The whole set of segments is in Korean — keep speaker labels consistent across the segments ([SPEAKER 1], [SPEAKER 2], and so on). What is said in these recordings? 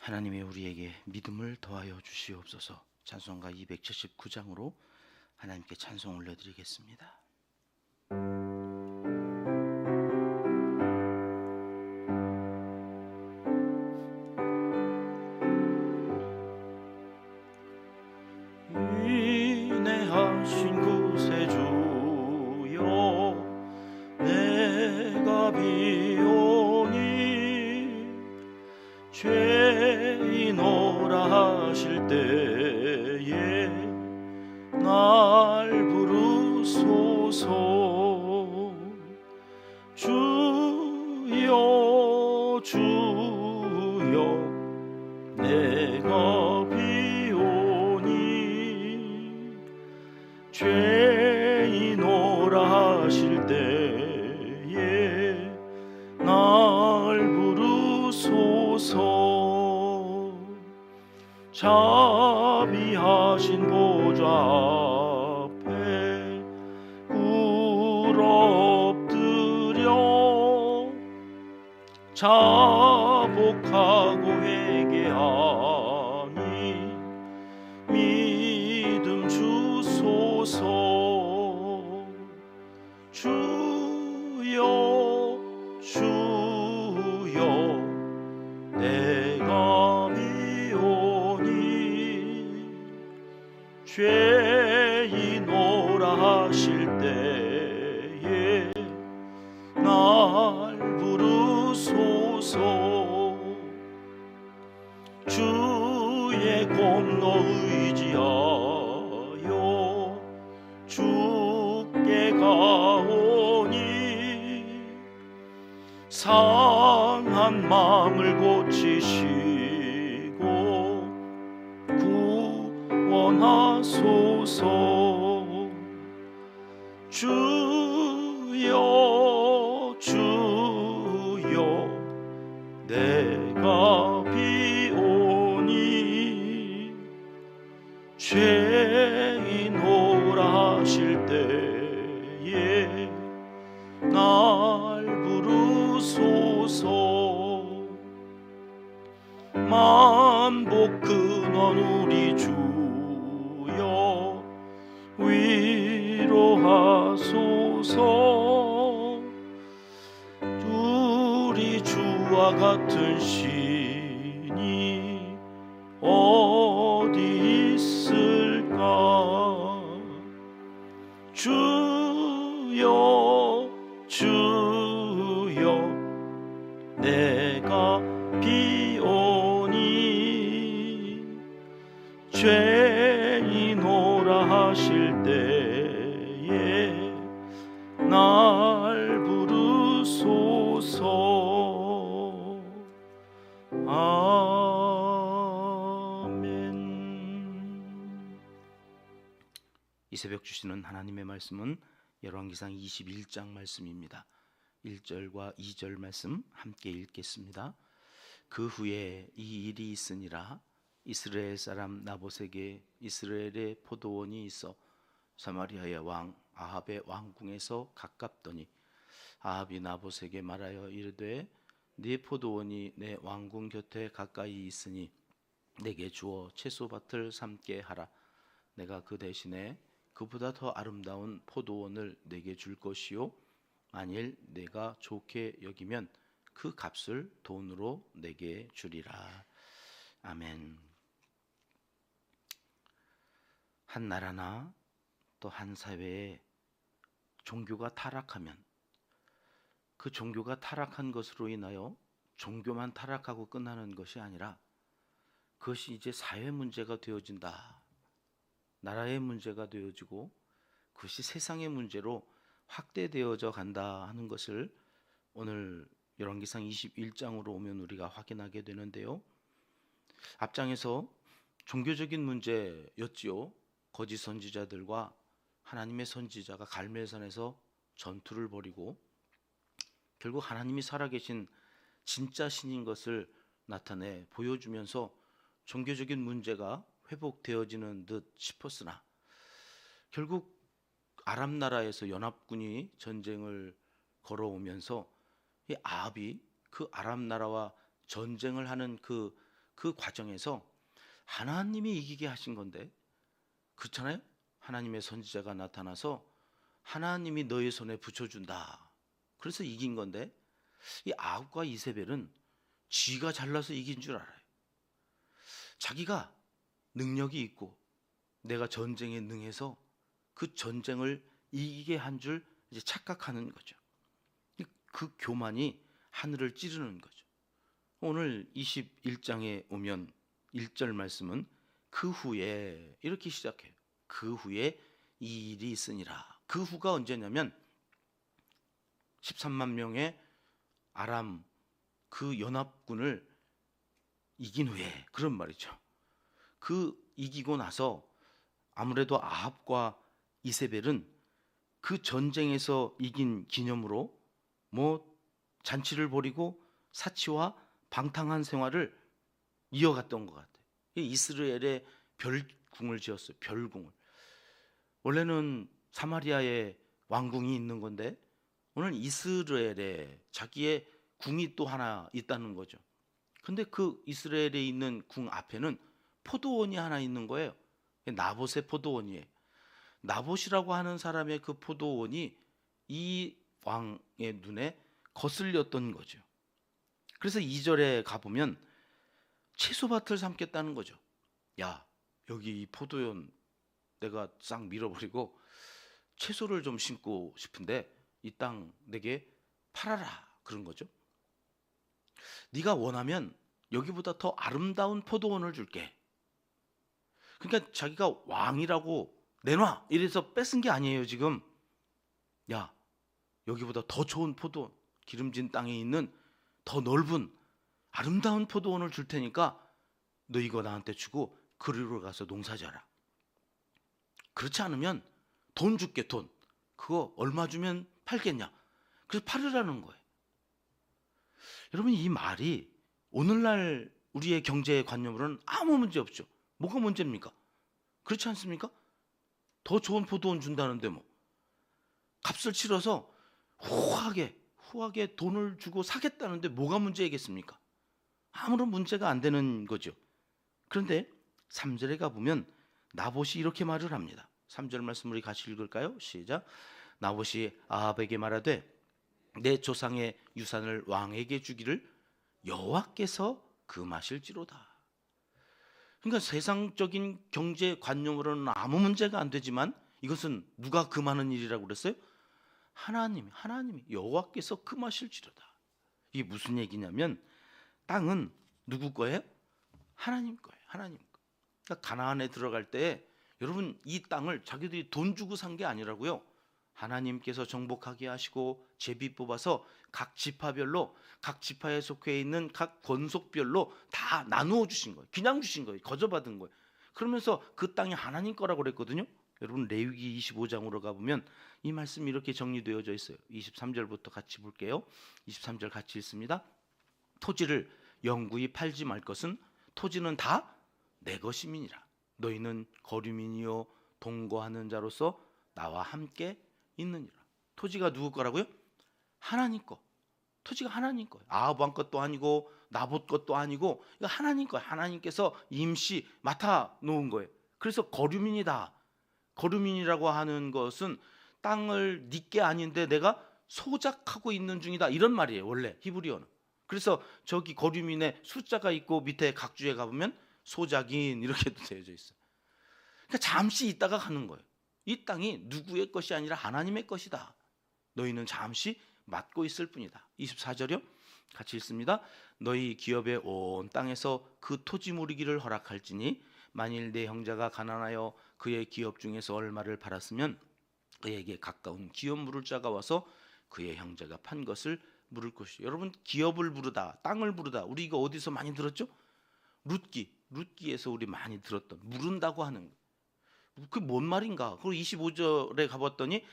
[SPEAKER 1] 하나님의 우리에게 믿음을 더하여 주시옵소서. 찬송가 279장으로 하나님께 찬송 올려드리겠습니다. 인내하신 구세주여, 내가 비오니 죄인오라 하실 때에 날 부르소서. 주여 주여, 내가 비오니 죄인오라 하실 때에 날 부르소서. 자비하신 보좌 앞에 꿇어 엎드려 자복하고 회개하니 믿음 주소서. 주여 주여, 내가 죄인오라 하실 때에 날 부르소서. 주의 공로 의지하여 주께 가오니 상한 마음을 고치시고 구원하소서. 주여 주여, 내가 비오니 죄인오라 하실 때에 날 부르소서. 만복 근원 우리 주여, 위로하소서. 우리 주와 같은 신이 어디 있을까. 주여 주여, 내가 비오니 죄인오라 하실 때에 날 부르소서. 아멘. 이 새벽 주시는 하나님의 말씀은 열왕기상 21장 말씀입니다. 1절과 2절 말씀 함께 읽겠습니다. 그 후에 이 일이 있으니라. 이스라엘 사람 나봇에게 이스라엘의 포도원이 있어 사마리아의 왕 아합의 왕궁에서 가깝더니 아합이 나봇에게 말하여 이르되, 네 포도원이 내 왕궁 곁에 가까이 있으니 내게 주어 채소밭을 삼게 하라. 내가 그 대신에 그보다 더 아름다운 포도원을 내게 줄 것이요, 만일 내가 좋게 여기면 그 값을 돈으로 내게 주리라. 아멘. 한 나라나 또 한 사회에 종교가 타락하면 그 종교가 타락한 것으로 인하여 종교만 타락하고 끝나는 것이 아니라 그것이 이제 사회 문제가 되어진다. 나라의 문제가 되어지고 그것이 세상의 문제로 확대되어져 간다 하는 것을 오늘 열왕기상 21장으로 오면 우리가 확인하게 되는데요. 앞장에서 종교적인 문제였지요. 거짓 선지자들과 하나님의 선지자가 갈멜산에서 전투를 벌이고 결국 하나님이 살아계신 진짜 신인 것을 나타내 보여주면서 종교적인 문제가 회복되어지는 듯 싶었으나 결국 아람 나라에서 연합군이 전쟁을 걸어오면서 이 아합이 그 아람 나라와 전쟁을 하는 그 그 과정에서 하나님이 이기게 하신 건데, 그렇잖아요? 하나님의 선지자가 나타나서 하나님이 너의 손에 붙여준다. 그래서 이긴 건데, 이 아합과 이세벨은 지가 잘나서 이긴 줄 알아요. 자기가 능력이 있고 내가 전쟁에 능해서 그 전쟁을 이기게 한 줄 이제 착각하는 거죠. 그 교만이 하늘을 찌르는 거죠. 오늘 21장에 오면 1절 말씀은 그 후에 이렇게 시작해요. 그 후에 이 일이 있으니라. 그 후가 언제냐면 13만 명의 아람 그 연합군을 이긴 후에, 그런 말이죠. 그 이기고 나서 아무래도 아합과 이세벨은 그 전쟁에서 이긴 기념으로 뭐 잔치를 벌이고 사치와 방탕한 생활을 이어갔던 것 같아요. 이스라엘에 별궁을 지었어요. 별궁을. 원래는 사마리아에 왕궁이 있는 건데 오늘 이스라엘에 자기의 궁이 또 하나 있다는 거죠. 근데 그 이스라엘에 있는 궁 앞에는 포도원이 하나 있는 거예요. 나봇의 포도원이에요. 나봇이라고 하는 사람의 그 포도원이 이 왕의 눈에 거슬렸던 거죠. 그래서 2절에 가보면 채소밭을 삼겠다는 거죠. 야, 여기 이 포도원 내가 싹 밀어버리고 채소를 좀 심고 싶은데 이 땅 내게 팔아라, 그런 거죠. 네가 원하면 여기보다 더 아름다운 포도원을 줄게. 그러니까 자기가 왕이라고 내놔 이래서 뺏은 게 아니에요. 지금 야, 여기보다 더 좋은 포도원, 기름진 땅에 있는 더 넓은 아름다운 포도원을 줄 테니까 너 이거 나한테 주고 그리로 가서 농사져라. 그렇지 않으면 돈 줄게. 돈 그거 얼마 주면 팔겠냐. 그래서 팔으라는 거예요. 여러분, 이 말이 오늘날 우리의 경제관념으로는 아무 문제 없죠. 뭐가 문제입니까? 그렇지 않습니까? 더 좋은 포도원 준다는데 뭐 값을 치러서 후하게 돈을 주고 사겠다는데 뭐가 문제겠습니까? 아무런 문제가 안 되는 거죠. 그런데 3절에 가보면 나봇이 이렇게 말을 합니다. 3절 말씀 우리 같이 읽을까요? 시작. 나봇이 아합에게 말하되 내 조상의 유산을 왕에게 주기를 여호와께서 금하실지로다. 그러니까 세상적인 경제관념으로는 아무 문제가 안 되지만 이것은 누가 금하는 일이라고 그랬어요? 하나님이 여호와께서 금하실지로다. 이게 무슨 얘기냐면 땅은 누구 거예요? 하나님 거예요. 하나님 거. 그러니까 가나안에 들어갈 때 여러분 이 땅을 자기들이 돈 주고 산 게 아니라고요. 하나님께서 정복하게 하시고 제비 뽑아서 각 지파별로 각 지파에 속해 있는 각 권속별로 다 나누어 주신 거예요. 그냥 주신 거예요. 거저받은 거예요. 그러면서 그 땅이 하나님 거라고 그랬거든요. 여러분 레위기 25장으로 가보면 이 말씀이 이렇게 정리되어져 있어요. 23절부터 같이 볼게요. 23절 같이 읽습니다. 토지를 영구히 팔지 말 것은 토지는 다 내 것임이니라. 너희는 거류민이요 동거하는 자로서 나와 함께 있느니라. 토지가 누구 거라고요? 하나님 거. 토지가 하나님 거예요. 아합 왕 것도 아니고 나봇 것도 아니고 이거 하나님 거예요. 하나님께서 임시 맡아 놓은 거예요. 그래서 거류민이다. 거류민이라고 하는 것은 땅을 네게 아닌데 내가 소작하고 있는 중이다, 이런 말이에요. 원래 히브리어는. 그래서 저기 거류민에 숫자가 있고 밑에 각주에 가보면 소작인 이렇게도 되어져 있어요. 그러니까 잠시 있다가 가는 거예요. 이 땅이 누구의 것이 아니라 하나님의 것이다. 너희는 잠시 맡고 있을 뿐이다. 24절이요. 같이 읽습니다. 너희 기업의 온 땅에서 그 토지 무리기를 허락할지니 만일 내 형제가 가난하여 그의 기업 중에서 얼마를 팔았으면 그에게 가까운 기업 물을 자가 와서 그의 형제가 판 것을 물을 것이요. 여러분, 기업을 부르다, 땅을 부르다, 우리 이거 어디서 많이 들었죠? 룻기에서 우리 많이 들었던 물은다고 하는 거. 그게 뭔 말인가? 그리고 25절에 가봤더니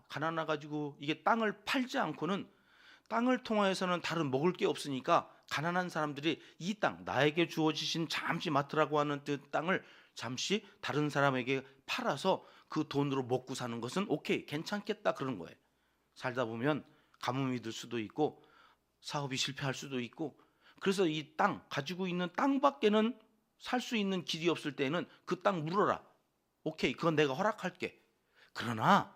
[SPEAKER 1] 가난해 가지고 이게 땅을 팔지 않고는 땅을 통하여서는 다른 먹을 게 없으니까 가난한 사람들이 이 땅, 나에게 주어지신 잠시 맡으라고 하는 그 땅을 잠시 다른 사람에게 팔아서 그 돈으로 먹고 사는 것은 오케이, 괜찮겠다, 그런 거예요. 살다 보면 가뭄이 들 수도 있고 사업이 실패할 수도 있고 그래서 이 땅 가지고 있는 땅밖에는 살 수 있는 길이 없을 때는 그 땅 물어라. 오케이, 그건 내가 허락할게. 그러나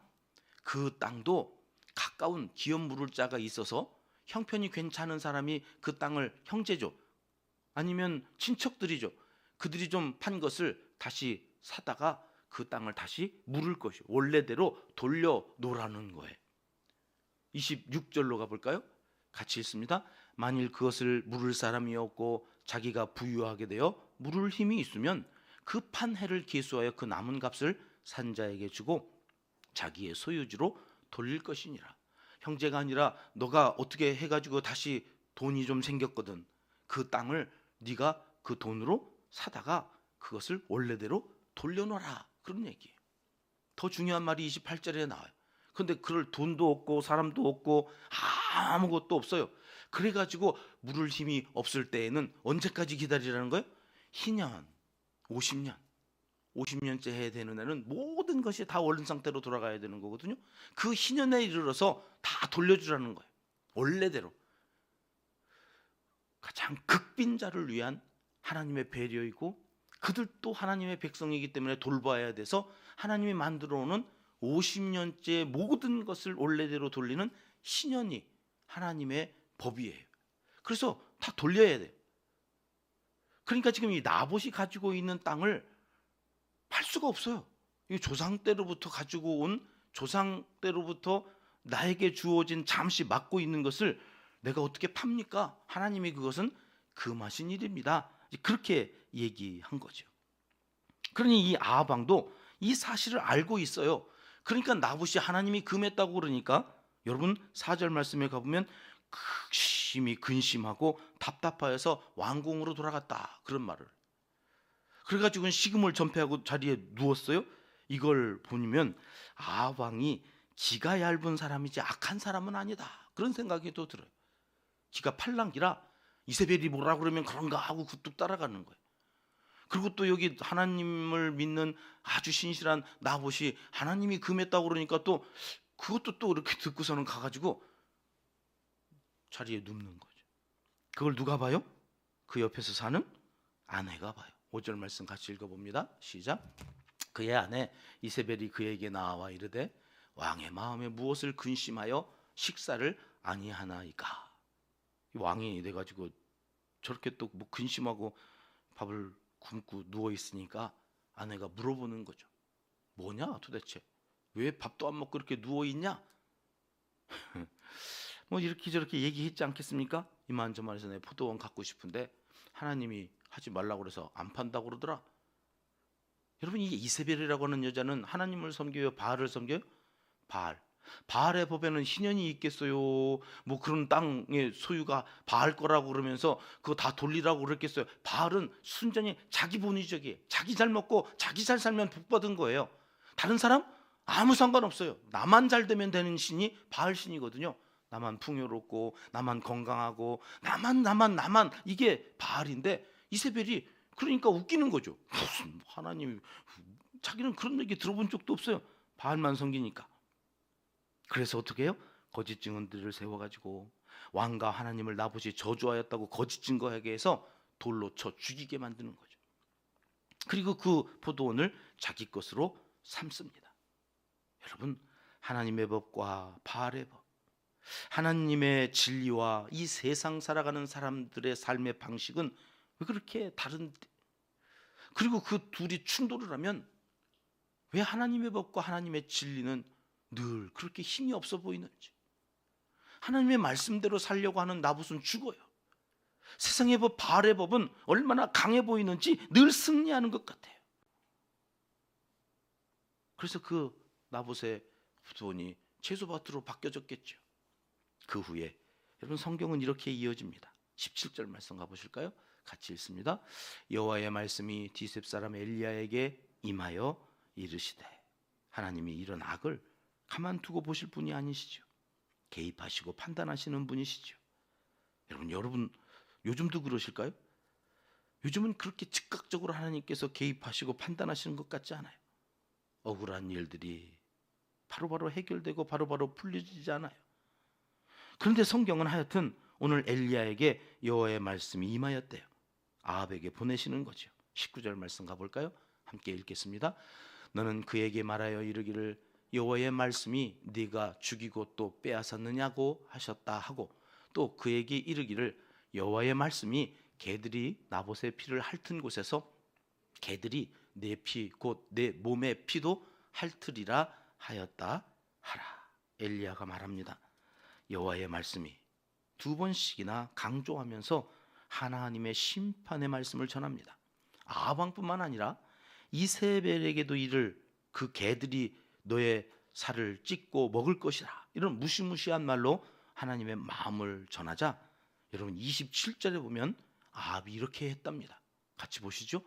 [SPEAKER 1] 그 땅도 가까운 기업 물을 자가 있어서 형편이 괜찮은 사람이 그 땅을 형제죠, 아니면 친척들이죠, 그들이 좀 판 것을 다시 사다가 그 땅을 다시 물을 것이요, 원래대로 돌려놓으라는 거예요. 26절로 가볼까요? 같이 읽습니다. 만일 그것을 물을 사람이 없고 자기가 부유하게 되어 물을 힘이 있으면 그 판 해를 계수하여 그 남은 값을 산자에게 주고 자기의 소유지로 돌릴 것이니라. 형제가 아니라 너가 어떻게 해가지고 다시 돈이 좀 생겼거든, 그 땅을 네가 그 돈으로 사다가 그것을 원래대로 돌려놓아라, 그런 얘기예요. 더 중요한 말이 28절에 나와요. 근데 그럴 돈도 없고 사람도 없고 아무것도 없어요. 그래가지고 물을 힘이 없을 때에는 언제까지 기다리라는 거예요? 희년 50년 50년째 해야 되는 애는 모든 것이 다 원래 상태로 돌아가야 되는 거거든요. 그 희년에 이르러서 다 돌려주라는 거예요, 원래대로. 가장 극빈자를 위한 하나님의 배려이고, 그들도 하나님의 백성이기 때문에 돌봐야 돼서 하나님이 만들어 오는 50년째 모든 것을 원래대로 돌리는 신년이 하나님의 법이에요. 그래서 다 돌려야 돼요. 그러니까 지금 이 나봇이 가지고 있는 땅을 팔 수가 없어요. 이 조상 때로부터 가지고 온, 조상 때로부터 나에게 주어진 잠시 맡고 있는 것을 내가 어떻게 팝니까? 하나님이 그것은 금하신 일입니다. 그렇게 얘기한 거죠. 그러니 이 아합 왕도 이 사실을 알고 있어요. 그러니까 나봇이 하나님이 금했다고 그러니까, 여러분 4절 말씀에 가보면 극심히 근심하고 답답하여서 왕궁으로 돌아갔다, 그런 말을. 그래가지고 식음을 전폐하고 자리에 누웠어요. 이걸 보면 아합 왕이 기가 얇은 사람이지 악한 사람은 아니다, 그런 생각이 또 들어요. 기가 팔랑기라 이세벨이 뭐라 그러면 그런가 하고 굿뚝 따라가는 거예요. 그리고 또 여기 하나님을 믿는 아주 신실한 나봇이 하나님이 금했다고 그러니까 또 그것도 또 이렇게 듣고서는 가가지고 자리에 눕는 거죠. 그걸 누가 봐요? 그 옆에서 사는 아내가 봐요. 5절 말씀 같이 읽어봅니다. 시작. 그의 아내 이세벨이 그에게 나와 이르되 왕의 마음에 무엇을 근심하여 식사를 아니하나이까. 왕이 돼가지고 저렇게 또 뭐 근심하고 밥을 굶고 누워 있으니까 아내가 물어보는 거죠. 뭐냐 도대체, 왜 밥도 안 먹고 이렇게 누워 있냐? 뭐 이렇게 저렇게 얘기했지 않겠습니까? 이만저만해서 내 포도원 갖고 싶은데 하나님이 하지 말라고 그래서 안 판다고 그러더라. 여러분, 이 이세벨이라고 하는 여자는 하나님을 섬겨요, 바알을 섬겨요? 바알. 바알의 법에는 희년이 있겠어요? 뭐 그런 땅의 소유가 바알 거라고 그러면서 그거 다 돌리라고 그랬겠어요? 바알은 순전히 자기 본의적이에요. 자기 잘 먹고 자기 잘 살면 복 받은 거예요. 다른 사람 아무 상관없어요. 나만 잘 되면 되는 신이 바알 신이거든요. 나만 풍요롭고 나만 건강하고 나만 이게 바알인데, 이세벨이 그러니까 웃기는 거죠. 무슨 하나님이, 자기는 그런 얘기 들어본 적도 없어요. 바알만 섬기니까. 그래서 어떻게 해요? 거짓 증언들을 세워가지고 왕과 하나님을 나봇이 저주하였다고 거짓 증거하게 해서 돌로 쳐 죽이게 만드는 거죠. 그리고 그 포도원을 자기 것으로 삼습니다. 여러분, 하나님의 법과 바알의 법, 하나님의 진리와 이 세상 살아가는 사람들의 삶의 방식은 왜 그렇게 다른데? 그리고 그 둘이 충돌을 하면 왜 하나님의 법과 하나님의 진리는 늘 그렇게 힘이 없어 보이는지. 하나님의 말씀대로 살려고 하는 나봇은 죽어요. 세상의 법 바알의 법은 얼마나 강해 보이는지 늘 승리하는 것 같아요. 그래서 그 나봇의 후손이 채소밭으로 바뀌어졌겠죠. 그 후에 여러분, 성경은 이렇게 이어집니다. 17절 말씀 가보실까요? 같이 읽습니다. 여호와의 말씀이 디셉 사람 엘리야에게 임하여 이르시되, 하나님이 이런 악을 가만두고 보실 분이 아니시죠. 개입하시고 판단하시는 분이시죠. 여러분 요즘도 그러실까요? 요즘은 그렇게 즉각적으로 하나님께서 개입하시고 판단하시는 것 같지 않아요. 억울한 일들이 바로바로 해결되고 바로바로 풀려지지 않아요. 그런데 성경은 하여튼 오늘 엘리야에게 여호와의 말씀이 임하였대요. 아합에게 보내시는 거죠. 19절 말씀 가볼까요? 함께 읽겠습니다. 너는 그에게 말하여 이르기를 여호와의 말씀이 네가 죽이고 또 빼앗았느냐고 하셨다 하고, 또 그에게 이르기를 여호와의 말씀이 개들이 나봇의 피를 핥은 곳에서 개들이 내 피 곧 내 몸의 피도 핥으리라 하였다 하라. 엘리야가 말합니다. 여호와의 말씀이 두 번씩이나 강조하면서 하나님의 심판의 말씀을 전합니다. 아합 왕뿐만 아니라 이세벨에게도 이를 그 개들이 너의 살을 찢고 먹을 것이라, 이런 무시무시한 말로 하나님의 마음을 전하자, 여러분 27절에 보면 아합이 이렇게 했답니다. 같이 보시죠.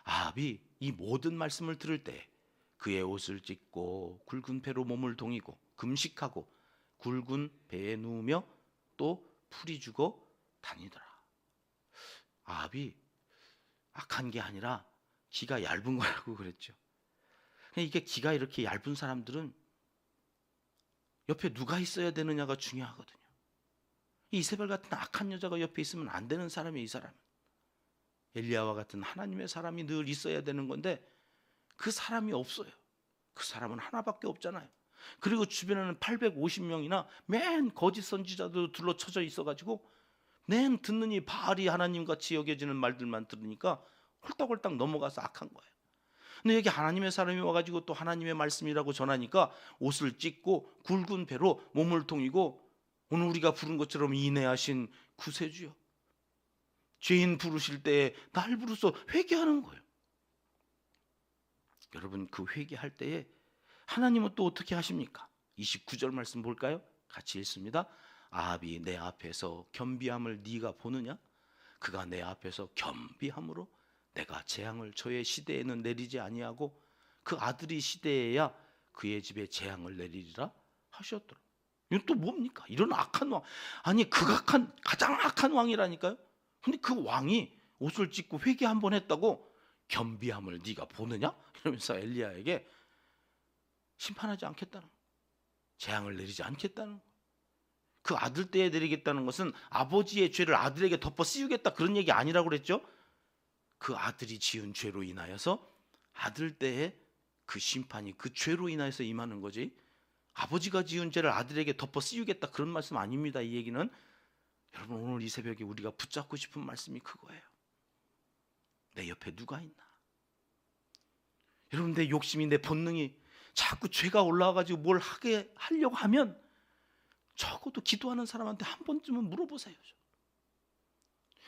[SPEAKER 1] 아합이 이 모든 말씀을 들을 때 그의 옷을 찢고 굵은 배로 몸을 동이고 금식하고 굵은 배에 누우며 또 풀이 죽어 다니더라. 아합이 악한 게 아니라 기가 얇은 거라고 그랬죠. 이게 기가 이렇게 얇은 사람들은 옆에 누가 있어야 되느냐가 중요하거든요. 이세벨 같은 악한 여자가 옆에 있으면 안 되는 사람이에요. 이 사람은 엘리야와 같은 하나님의 사람이 늘 있어야 되는 건데 그 사람이 없어요. 그 사람은 하나밖에 없잖아요. 그리고 주변에는 850명이나 맨 거짓 선지자들 둘러쳐져 있어가지고 맨 듣느니 바알이 하나님같이 여겨지는 말들만 들으니까 홀딱홀딱 넘어가서 악한 거예요. 근데 여기 하나님의 사람이 와가지고 또 하나님의 말씀이라고 전하니까 옷을 찢고 굵은 배로 몸을 동이고, 오늘 우리가 부른 것처럼 인애하신 구세주여, 죄인 부르실 때에 날 부르소 회개하는 거예요. 여러분, 그 회개할 때에 하나님은 또 어떻게 하십니까? 29절 말씀 볼까요? 같이 읽습니다. 아합이 내 앞에서 겸비함을 네가 보느냐? 그가 내 앞에서 겸비함으로 내가 재앙을 저의 시대에는 내리지 아니하고 그 아들이 시대에야 그의 집에 재앙을 내리리라 하셨더라. 이건 또 뭡니까? 이런 악한 왕, 아니 극악한 가장 악한 왕이라니까요. 근데 그 왕이 옷을 찢고 회개 한번 했다고 겸비함을 네가 보느냐? 이러면서 엘리야에게 심판하지 않겠다는 거예요. 재앙을 내리지 않겠다는 거예요. 그 아들 때에 내리겠다는 것은 아버지의 죄를 아들에게 덮어 씌우겠다 그런 얘기 아니라고 그랬죠. 그 아들이 지은 죄로 인하여서 아들 때에 그 심판이 그 죄로 인하여서 임하는 거지, 아버지가 지은 죄를 아들에게 덮어 씌우겠다 그런 말씀 아닙니다. 이 얘기는 여러분, 오늘 이 새벽에 우리가 붙잡고 싶은 말씀이 그거예요. 내 옆에 누가 있나? 여러분, 내 욕심이, 내 본능이 자꾸 죄가 올라와가지고 뭘 하려고 하면 적어도 기도하는 사람한테 한 번쯤은 물어보세요.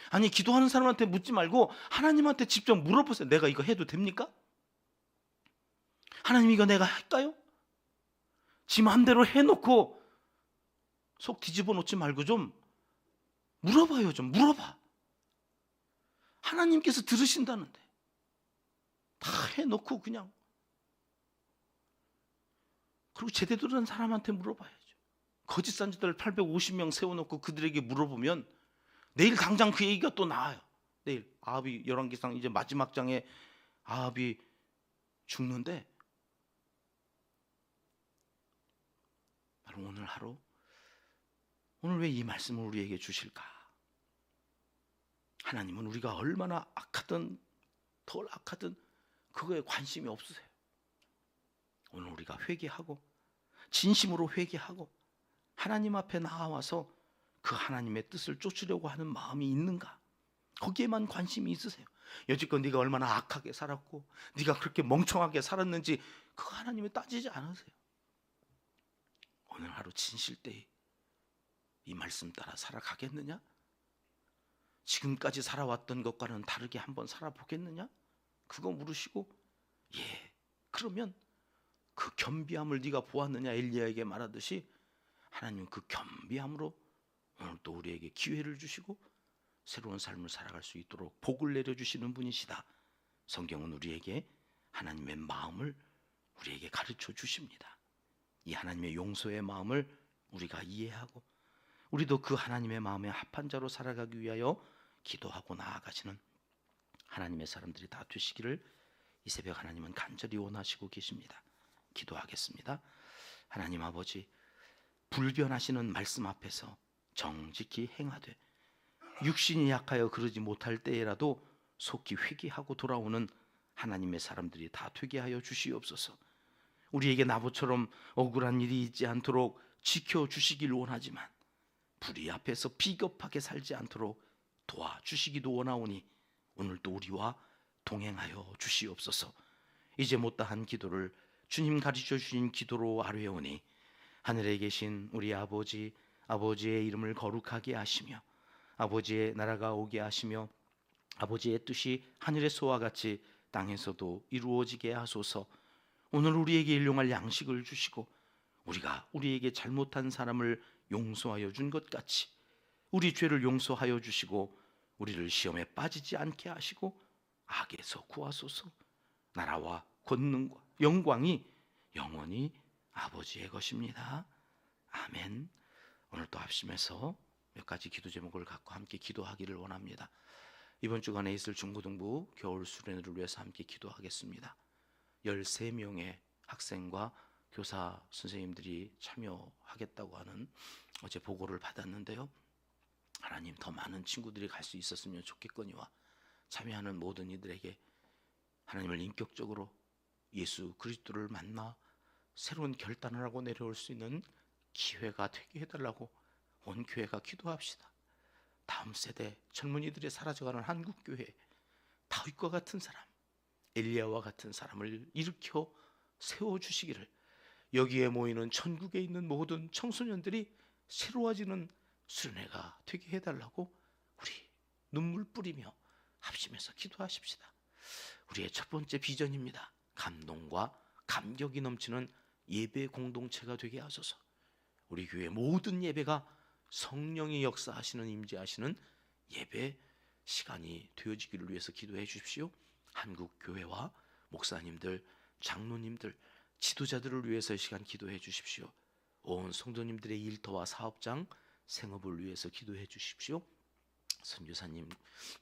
[SPEAKER 1] 아니, 기도하는 사람한테 묻지 말고 하나님한테 직접 물어보세요. 내가 이거 해도 됩니까? 하나님, 이거 내가 할까요? 지 마음대로 해놓고 속 뒤집어 놓지 말고 좀 물어봐요. 좀 물어봐. 하나님께서 들으신다는데 다 해놓고 그냥, 그리고 제대로 된 사람한테 물어봐야죠. 거짓 선지자들 850명 세워놓고 그들에게 물어보면 내일 당장 그 얘기가 또 나와요. 내일 아합이 열왕기상 이제 마지막 장에 아합이 죽는데, 바로 오늘 하루, 오늘 왜 이 말씀을 우리에게 주실까? 하나님은 우리가 얼마나 악하든 덜 악하든 그거에 관심이 없으세요. 오늘 우리가 회개하고 진심으로 회개하고 하나님 앞에 나와서 그 하나님의 뜻을 쫓으려고 하는 마음이 있는가? 거기에만 관심이 있으세요. 여지껏 네가 얼마나 악하게 살았고 네가 그렇게 멍청하게 살았는지 그거 하나님이 따지지 않으세요. 오늘 하루 진실되이 이 말씀 따라 살아가겠느냐? 지금까지 살아왔던 것과는 다르게 한번 살아보겠느냐? 그거 물으시고, 예, 그러면 그 겸비함을 네가 보았느냐? 엘리야에게 말하듯이 하나님 그 겸비함으로 오늘 또 우리에게 기회를 주시고 새로운 삶을 살아갈 수 있도록 복을 내려주시는 분이시다. 성경은 우리에게 하나님의 마음을 우리에게 가르쳐 주십니다. 이 하나님의 용서의 마음을 우리가 이해하고 우리도 그 하나님의 마음에 합한 자로 살아가기 위하여 기도하고 나아가시는 하나님의 사람들이 다 되시기를 이 새벽 하나님은 간절히 원하시고 계십니다. 기도하겠습니다. 하나님 아버지, 불변하시는 말씀 앞에서 정직히 행하되 육신이 약하여 그러지 못할 때에라도 속히 회개하고 돌아오는 하나님의 사람들이 다 되게 하여 주시옵소서. 우리에게 나보처럼 억울한 일이 있지 않도록 지켜주시길 원하지만 불의 앞에서 비겁하게 살지 않도록 도와주시기도 원하오니 오늘도 우리와 동행하여 주시옵소서. 이제 못다한 기도를 주님 가르쳐 주신 기도로 아뢰오니 하늘에 계신 우리 아버지, 아버지의 이름을 거룩하게 하시며 아버지의 나라가 오게 하시며 아버지의 뜻이 하늘에서와 같이 땅에서도 이루어지게 하소서. 오늘 우리에게 일용할 양식을 주시고 우리가 우리에게 잘못한 사람을 용서하여 준 것 같이 우리 죄를 용서하여 주시고 우리를 시험에 빠지지 않게 하시고 악에서 구하소서. 나라와 권능과 영광이 영원히 아버지의 것입니다. 아멘. 오늘도 합심해서 몇 가지 기도 제목을 갖고 함께 기도하기를 원합니다. 이번 주간에 있을 중고등부 겨울 수련회를 위해서 함께 기도하겠습니다. 13명의 학생과 교사 선생님들이 참여하겠다고 하는 어제 보고를 받았는데요. 하나님, 더 많은 친구들이 갈 수 있었으면 좋겠거니와 참여하는 모든 이들에게 하나님을 인격적으로 예수 그리스도를 만나 새로운 결단을 하고 내려올 수 있는 기회가 되게 해달라고 온 교회가 기도합시다. 다음 세대 젊은이들이 사라져가는 한국교회, 다윗과 같은 사람, 엘리야와 같은 사람을 일으켜 세워주시기를, 여기에 모이는 천국에 있는 모든 청소년들이 새로워지는 수련회가 되게 해달라고 우리 눈물 뿌리며 합심해서 기도하십시다. 우리의 첫 번째 비전입니다. 감동과 감격이 넘치는 예배 공동체가 되게 하소서. 우리 교회 모든 예배가 성령이 역사하시는, 임재하시는 예배 시간이 되어지기를 위해서 기도해 주십시오. 한국 교회와 목사님들, 장로님들, 지도자들을 위해서 이 시간 기도해 주십시오. 온 성도님들의 일터와 사업장, 생업을 위해서 기도해 주십시오. 선교사님,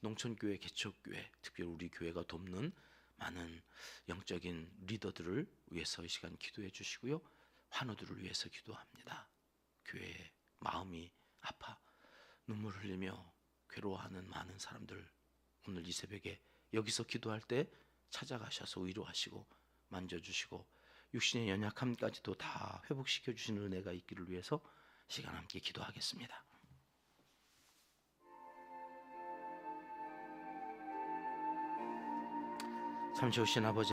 [SPEAKER 1] 농촌교회, 개척교회, 특별히 우리 교회가 돕는 많은 영적인 리더들을 위해서 이 시간 기도해 주시고요. 환우들을 위해서 기도합니다. 교회의 마음이 아파 눈물 흘리며 괴로워하는 많은 사람들, 오늘 이 새벽에 여기서 기도할 때 찾아가셔서 위로하시고 만져주시고 육신의 연약함까지도 다 회복시켜 주시는 은혜가 있기를 위해서 시간 함께 기도하겠습니다. 참 좋으신 아버지,